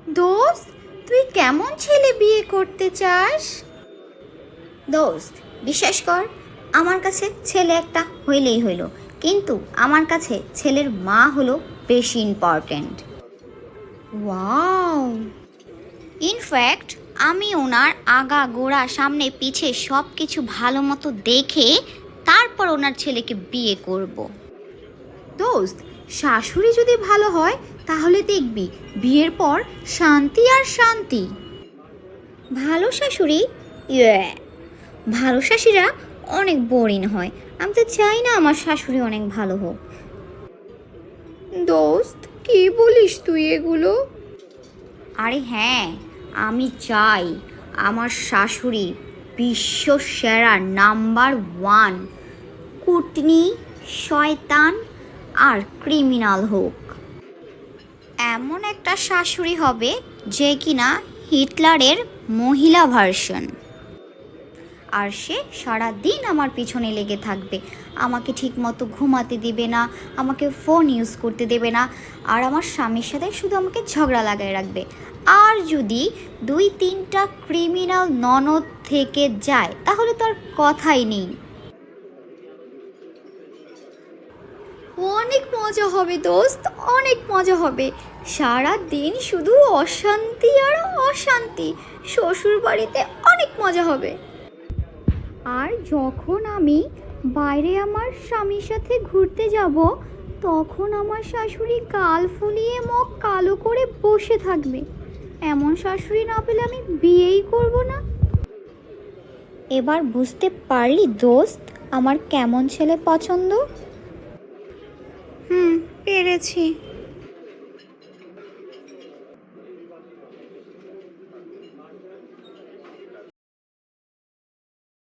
দোস্ত, তুই কেমন ছেলে বিয়ে করতে চাস? দোস্ত, বিশ্বাস কর, আমার কাছে ছেলে একটা হইলেই হইল, কিন্তু আমার কাছে ছেলের মা হলো বেশি ইম্পর্ট্যান্ট। ওয়াও! ইনফ্যাক্ট আমি ওনার আগা গোড়া সামনে পিছে সব কিছু ভালো মতো দেখে তারপর ওনার ছেলেকে বিয়ে করব। দোস্ত, শাশুড়ি যদি ভালো হয় তাহলে দেখবি বিয়ের পর শান্তি আর শান্তি। ভালো শাশুড়ি? ইয়ে, ভালো শাশুড়িরা অনেক বোরিং হয়। আমি তো চাই না আমার শাশুড়ি অনেক ভালো হোক। দোস্ত, কি বলিস তুই এগুলো? আরে হ্যাঁ, আমি চাই আমার শাশুড়ি বিশ্ব সেরা নাম্বার 1 কুটনি, শয়তান আর ক্রিমিনাল হোক। এমন একটা শাশুড়ি হবে যে কিনা হিটলারের মহিলা ভার্সন। আর সে সারাদিন আমার পিছনে লেগে থাকবে, আমাকে ঠিকমতো ঘুমাতে দিবে না, আমাকে ফোন ইউজ করতে দেবে না, আর আমার স্বামীর সাথে শুধু আমাকে ঝগড়া লাগায় রাখবে। আর যদি 2-3টা ক্রিমিনাল ননদ থেকে যায় তাহলে তো আর কথাই নেই। অনেক মজা হবে দোস্ত, অনেক মজা হবে। সারা দিন শুধু অশান্তি আর অশান্তি। শ্বশুর বাড়িতে অনেক মজা হবে। আর যখন আমি বাইরে আমার স্বামীর সাথে ঘুরতে যাব, তখন আমার শাশুড়ি গাল ফুলিয়ে মুখ কালো করে বসে থাকবে। এমন শাশুড়ি না পেলে আমি বিয়েই করব না। এবার বুঝতে পারলি দোস্ত আমার কেমন ছেলে পছন্দ? পেরেছি।